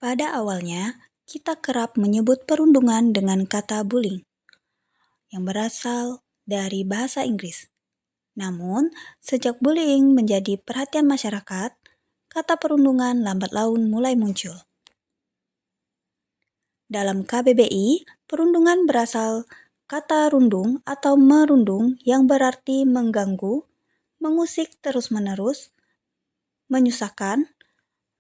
Pada awalnya, kita kerap menyebut perundungan dengan kata bullying yang berasal dari bahasa Inggris. Namun, sejak bullying menjadi perhatian masyarakat, kata perundungan lambat laun mulai muncul. Dalam KBBI, perundungan berasal kata rundung atau merundung yang berarti mengganggu, mengusik terus-menerus, menyusahkan,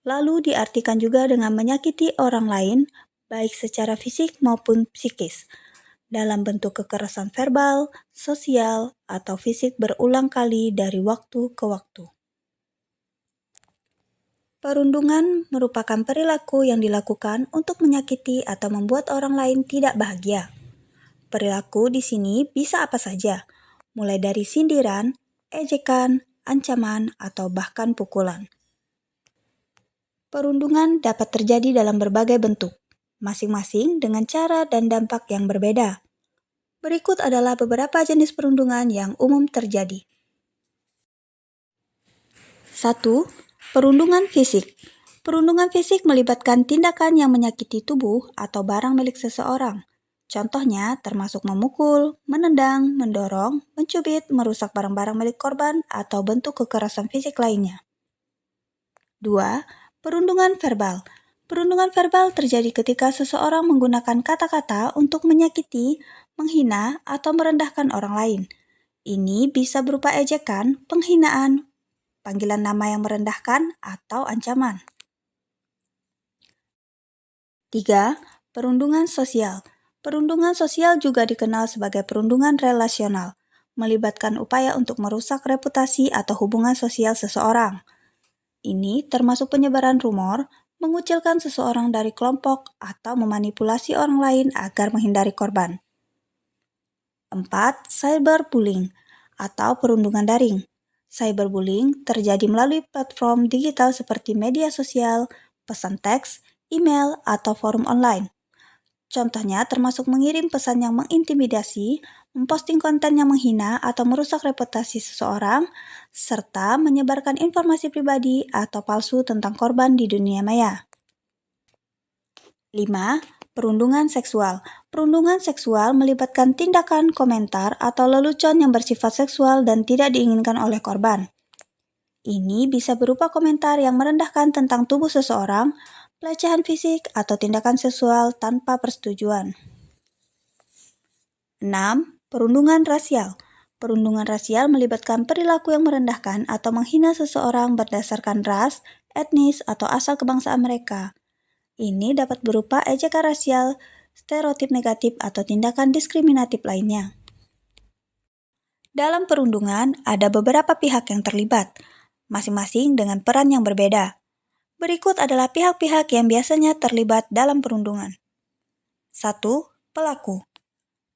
lalu diartikan juga dengan menyakiti orang lain, baik secara fisik maupun psikis, dalam bentuk kekerasan verbal, sosial, atau fisik berulang kali dari waktu ke waktu. Perundungan merupakan perilaku yang dilakukan untuk menyakiti atau membuat orang lain tidak bahagia. Perilaku di sini bisa apa saja, mulai dari sindiran, ejekan, ancaman, atau bahkan pukulan. Perundungan dapat terjadi dalam berbagai bentuk, masing-masing dengan cara dan dampak yang berbeda. Berikut adalah beberapa jenis perundungan yang umum terjadi. 1. Perundungan fisik. Perundungan fisik melibatkan tindakan yang menyakiti tubuh atau barang milik seseorang. Contohnya termasuk memukul, menendang, mendorong, mencubit, merusak barang-barang milik korban, atau bentuk kekerasan fisik lainnya. 2. Perundungan verbal. Perundungan verbal terjadi ketika seseorang menggunakan kata-kata untuk menyakiti, menghina, atau merendahkan orang lain. Ini bisa berupa ejekan, penghinaan, panggilan nama yang merendahkan, atau ancaman. 3. Perundungan sosial. Perundungan sosial juga dikenal sebagai perundungan relasional, melibatkan upaya untuk merusak reputasi atau hubungan sosial seseorang. Ini termasuk penyebaran rumor, mengucilkan seseorang dari kelompok, atau memanipulasi orang lain agar menghindari korban. 4. Cyberbullying atau perundungan daring. Cyberbullying terjadi melalui platform digital seperti media sosial, pesan teks, email, atau forum online. Contohnya termasuk mengirim pesan yang mengintimidasi, memposting konten yang menghina atau merusak reputasi seseorang, serta menyebarkan informasi pribadi atau palsu tentang korban di dunia maya. 5. Perundungan seksual. Perundungan seksual melibatkan tindakan, komentar, atau lelucon yang bersifat seksual dan tidak diinginkan oleh korban. Ini bisa berupa komentar yang merendahkan tentang tubuh seseorang, pelecehan fisik, atau tindakan seksual tanpa persetujuan. 6. Perundungan rasial. Perundungan rasial melibatkan perilaku yang merendahkan atau menghina seseorang berdasarkan ras, etnis, atau asal kebangsaan mereka. Ini dapat berupa ejekan rasial, stereotip negatif, atau tindakan diskriminatif lainnya. Dalam perundungan, ada beberapa pihak yang terlibat, masing-masing dengan peran yang berbeda. Berikut adalah pihak-pihak yang biasanya terlibat dalam perundungan. 1. Pelaku.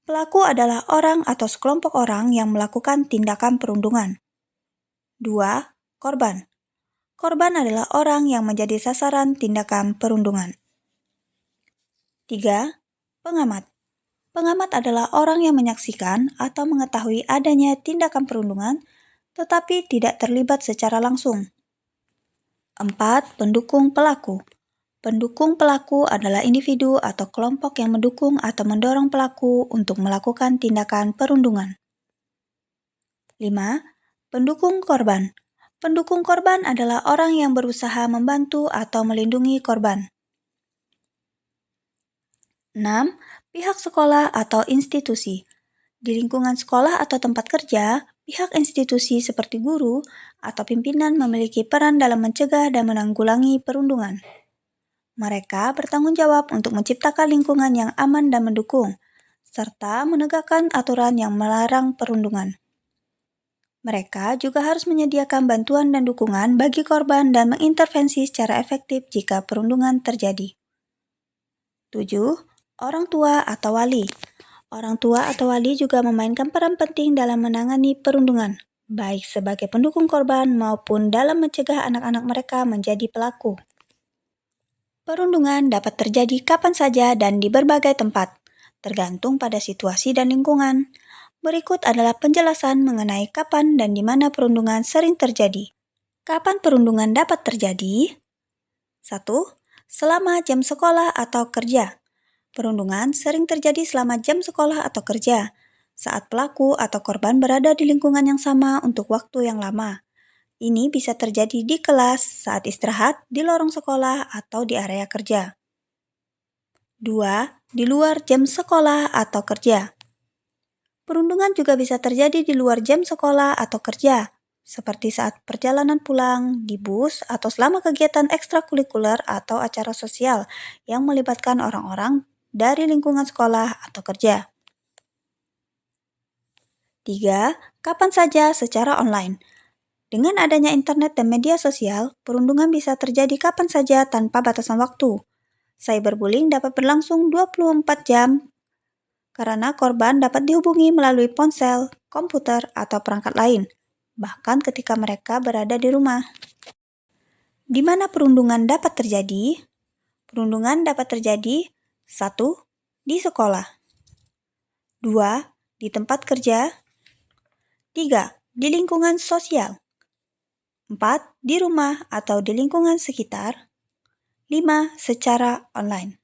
Pelaku adalah orang atau sekelompok orang yang melakukan tindakan perundungan. 2. Korban. Korban adalah orang yang menjadi sasaran tindakan perundungan. 3. Pengamat. Pengamat adalah orang yang menyaksikan atau mengetahui adanya tindakan perundungan, tetapi tidak terlibat secara langsung. 4. Pendukung pelaku. Pendukung pelaku adalah individu atau kelompok yang mendukung atau mendorong pelaku untuk melakukan tindakan perundungan. 5. Pendukung korban. Pendukung korban adalah orang yang berusaha membantu atau melindungi korban. 6. Pihak sekolah atau institusi. Di lingkungan sekolah atau tempat kerja, pihak institusi seperti guru atau pimpinan memiliki peran dalam mencegah dan menanggulangi perundungan. Mereka bertanggung jawab untuk menciptakan lingkungan yang aman dan mendukung, serta menegakkan aturan yang melarang perundungan. Mereka juga harus menyediakan bantuan dan dukungan bagi korban dan mengintervensi secara efektif jika perundungan terjadi. 7. Orang tua atau wali. Orang tua atau wali juga memainkan peran penting dalam menangani perundungan, baik sebagai pendukung korban maupun dalam mencegah anak-anak mereka menjadi pelaku. Perundungan dapat terjadi kapan saja dan di berbagai tempat, tergantung pada situasi dan lingkungan. Berikut adalah penjelasan mengenai kapan dan di mana perundungan sering terjadi. Kapan perundungan dapat terjadi? 1. Selama jam sekolah atau kerja. Perundungan sering terjadi selama jam sekolah atau kerja, saat pelaku atau korban berada di lingkungan yang sama untuk waktu yang lama. Ini bisa terjadi di kelas, saat istirahat, di lorong sekolah, atau di area kerja. 2. Di luar jam sekolah atau kerja. Perundungan juga bisa terjadi di luar jam sekolah atau kerja, seperti saat perjalanan pulang, di bus, atau selama kegiatan ekstrakurikuler atau acara sosial yang melibatkan orang-orang dari lingkungan sekolah atau kerja. 3. Kapan saja secara online. Dengan adanya internet dan media sosial, perundungan bisa terjadi kapan saja tanpa batasan waktu. Cyberbullying dapat berlangsung 24 jam karena korban dapat dihubungi melalui ponsel, komputer, atau perangkat lain, bahkan ketika mereka berada di rumah. Di mana perundungan dapat terjadi? Perundungan dapat terjadi 1. Di sekolah 2. Di tempat kerja 3. Di lingkungan sosial 4. Di rumah atau di lingkungan sekitar 5. Secara online.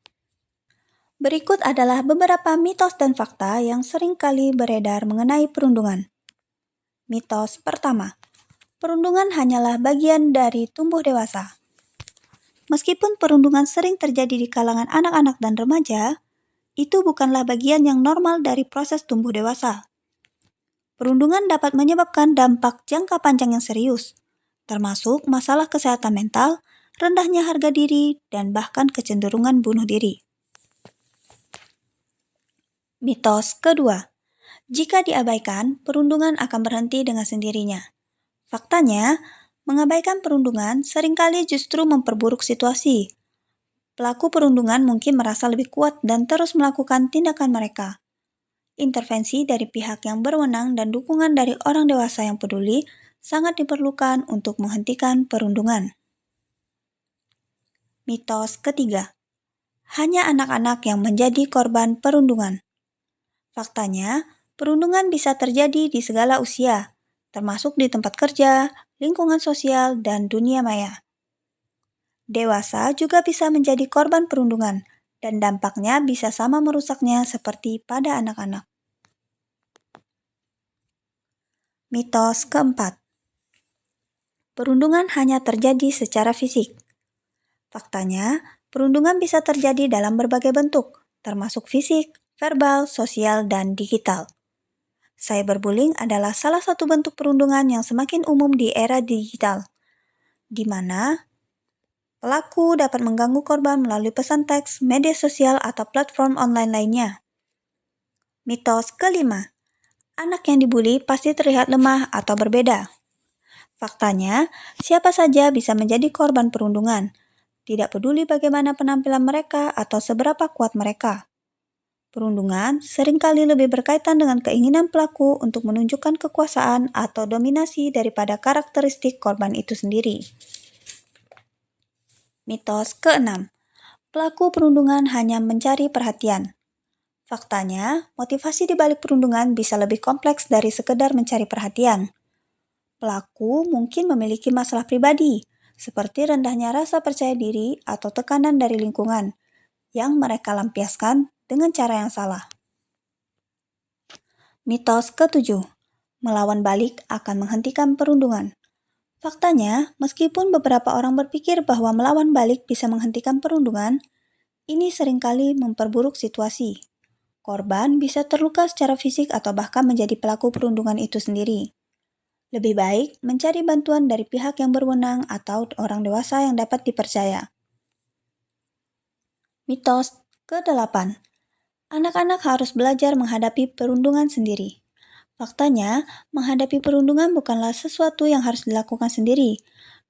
Berikut adalah beberapa mitos dan fakta yang sering kali beredar mengenai perundungan. Mitos pertama, perundungan hanyalah bagian dari tumbuh dewasa. Meskipun perundungan sering terjadi di kalangan anak-anak dan remaja, itu bukanlah bagian yang normal dari proses tumbuh dewasa. Perundungan dapat menyebabkan dampak jangka panjang yang serius, termasuk masalah kesehatan mental, rendahnya harga diri, dan bahkan kecenderungan bunuh diri. Mitos kedua, jika diabaikan, perundungan akan berhenti dengan sendirinya. Faktanya, mengabaikan perundungan seringkali justru memperburuk situasi. Pelaku perundungan mungkin merasa lebih kuat dan terus melakukan tindakan mereka. Intervensi dari pihak yang berwenang dan dukungan dari orang dewasa yang peduli sangat diperlukan untuk menghentikan perundungan. Mitos ketiga, hanya anak-anak yang menjadi korban perundungan. Faktanya, perundungan bisa terjadi di segala usia, termasuk di tempat kerja, lingkungan sosial, dan dunia maya. Dewasa juga bisa menjadi korban perundungan, dan dampaknya bisa sama merusaknya seperti pada anak-anak. Mitos keempat, perundungan hanya terjadi secara fisik. Faktanya, perundungan bisa terjadi dalam berbagai bentuk, termasuk fisik, verbal, sosial, dan digital. Cyberbullying adalah salah satu bentuk perundungan yang semakin umum di era digital, di mana pelaku dapat mengganggu korban melalui pesan teks, media sosial, atau platform online lainnya. Mitos kelima, anak yang dibully pasti terlihat lemah atau berbeda. Faktanya, siapa saja bisa menjadi korban perundungan, tidak peduli bagaimana penampilan mereka atau seberapa kuat mereka. Perundungan seringkali lebih berkaitan dengan keinginan pelaku untuk menunjukkan kekuasaan atau dominasi daripada karakteristik korban itu sendiri. Mitos keenam, pelaku perundungan hanya mencari perhatian. Faktanya, motivasi di balik perundungan bisa lebih kompleks dari sekedar mencari perhatian. Pelaku mungkin memiliki masalah pribadi, seperti rendahnya rasa percaya diri atau tekanan dari lingkungan, yang mereka lampiaskan dengan cara yang salah. Mitos ketujuh, melawan balik akan menghentikan perundungan. Faktanya, meskipun beberapa orang berpikir bahwa melawan balik bisa menghentikan perundungan, ini seringkali memperburuk situasi. Korban bisa terluka secara fisik atau bahkan menjadi pelaku perundungan itu sendiri. Lebih baik mencari bantuan dari pihak yang berwenang atau orang dewasa yang dapat dipercaya. Mitos ke-8, anak-anak harus belajar menghadapi perundungan sendiri. Faktanya, menghadapi perundungan bukanlah sesuatu yang harus dilakukan sendiri.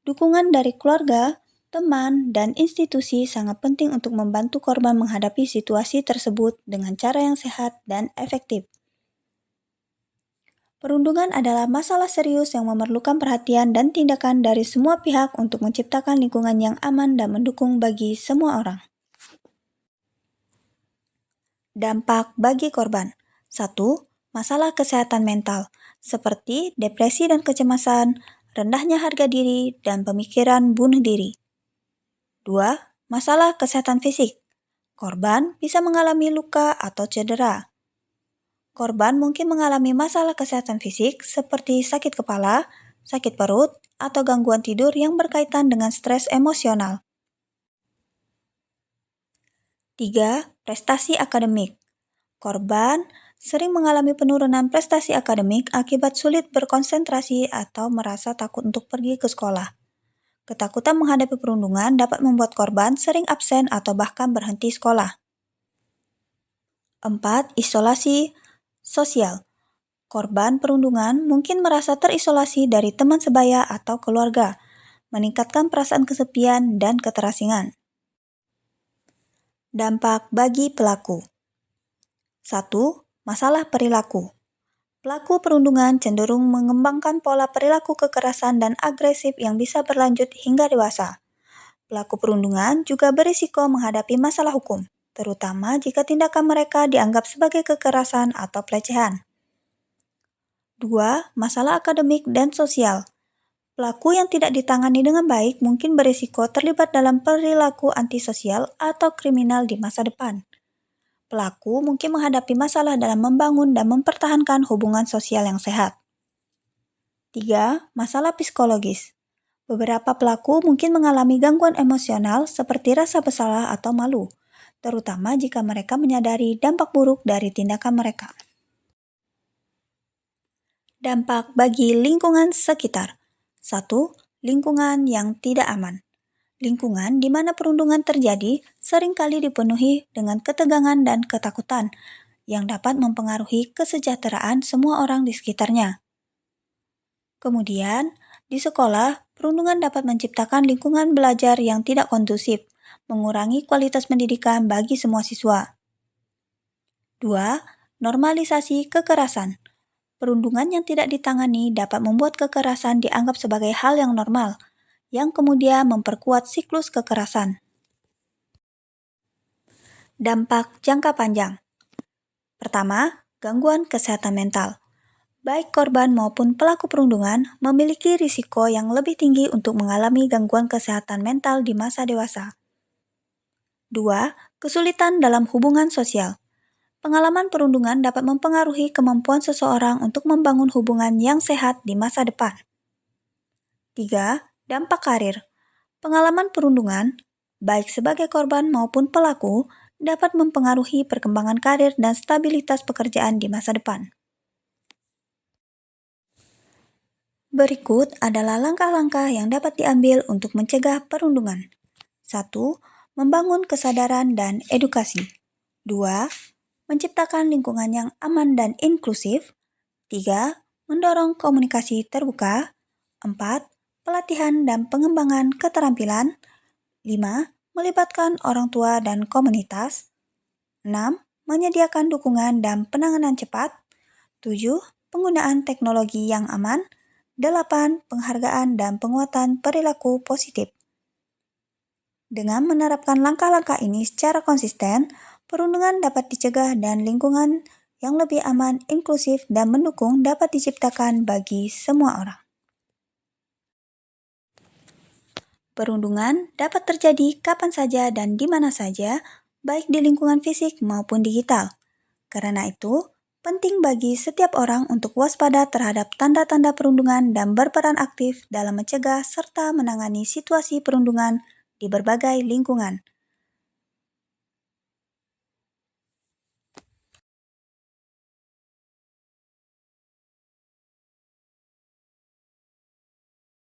Dukungan dari keluarga, teman, dan institusi sangat penting untuk membantu korban menghadapi situasi tersebut dengan cara yang sehat dan efektif. Perundungan adalah masalah serius yang memerlukan perhatian dan tindakan dari semua pihak untuk menciptakan lingkungan yang aman dan mendukung bagi semua orang. Dampak bagi korban. 1. Masalah kesehatan mental, seperti depresi dan kecemasan, rendahnya harga diri, dan pemikiran bunuh diri. 2. Masalah kesehatan fisik. Korban bisa mengalami luka atau cedera. Korban mungkin mengalami masalah kesehatan fisik seperti sakit kepala, sakit perut, atau gangguan tidur yang berkaitan dengan stres emosional. 3. Prestasi akademik. Korban sering mengalami penurunan prestasi akademik akibat sulit berkonsentrasi atau merasa takut untuk pergi ke sekolah. Ketakutan menghadapi perundungan dapat membuat korban sering absen atau bahkan berhenti sekolah. 4. Isolasi sosial. Korban perundungan mungkin merasa terisolasi dari teman sebaya atau keluarga, meningkatkan perasaan kesepian dan keterasingan. Dampak bagi pelaku. 1. Masalah perilaku. Pelaku perundungan cenderung mengembangkan pola perilaku kekerasan dan agresif yang bisa berlanjut hingga dewasa. Pelaku perundungan juga berisiko menghadapi masalah hukum, terutama jika tindakan mereka dianggap sebagai kekerasan atau pelecehan. 2. Masalah akademik dan sosial. Pelaku yang tidak ditangani dengan baik mungkin berisiko terlibat dalam perilaku antisosial atau kriminal di masa depan. Pelaku mungkin menghadapi masalah dalam membangun dan mempertahankan hubungan sosial yang sehat. 3. Masalah psikologis. Beberapa pelaku mungkin mengalami gangguan emosional seperti rasa bersalah atau malu, terutama jika mereka menyadari dampak buruk dari tindakan mereka. Dampak bagi lingkungan sekitar. 1. Lingkungan yang tidak aman. Lingkungan di mana perundungan terjadi seringkali dipenuhi dengan ketegangan dan ketakutan yang dapat mempengaruhi kesejahteraan semua orang di sekitarnya. Kemudian, di sekolah, perundungan dapat menciptakan lingkungan belajar yang tidak kondusif, mengurangi kualitas pendidikan bagi semua siswa. 2. Normalisasi kekerasan. Perundungan yang tidak ditangani dapat membuat kekerasan dianggap sebagai hal yang normal, yang kemudian memperkuat siklus kekerasan. Dampak jangka panjang. Pertama, gangguan kesehatan mental. Baik korban maupun pelaku perundungan memiliki risiko yang lebih tinggi untuk mengalami gangguan kesehatan mental di masa dewasa. 2. Kesulitan dalam hubungan sosial. Pengalaman perundungan dapat mempengaruhi kemampuan seseorang untuk membangun hubungan yang sehat di masa depan. 3. Dampak karir. Pengalaman perundungan, baik sebagai korban maupun pelaku, dapat mempengaruhi perkembangan karir dan stabilitas pekerjaan di masa depan. Berikut adalah langkah-langkah yang dapat diambil untuk mencegah perundungan. 1. Membangun kesadaran dan edukasi. 2. Menciptakan lingkungan yang aman dan inklusif. 3. Mendorong komunikasi terbuka. 4. Pelatihan dan pengembangan keterampilan. 5. Melibatkan orang tua dan komunitas. 6. Menyediakan dukungan dan penanganan cepat. 7. Penggunaan teknologi yang aman. 8. Penghargaan dan penguatan perilaku positif. Dengan menerapkan langkah-langkah ini secara konsisten, perundungan dapat dicegah dan lingkungan yang lebih aman, inklusif, dan mendukung dapat diciptakan bagi semua orang. Perundungan dapat terjadi kapan saja dan di mana saja, baik di lingkungan fisik maupun digital. Karena itu, penting bagi setiap orang untuk waspada terhadap tanda-tanda perundungan dan berperan aktif dalam mencegah serta menangani situasi perundungan di berbagai lingkungan.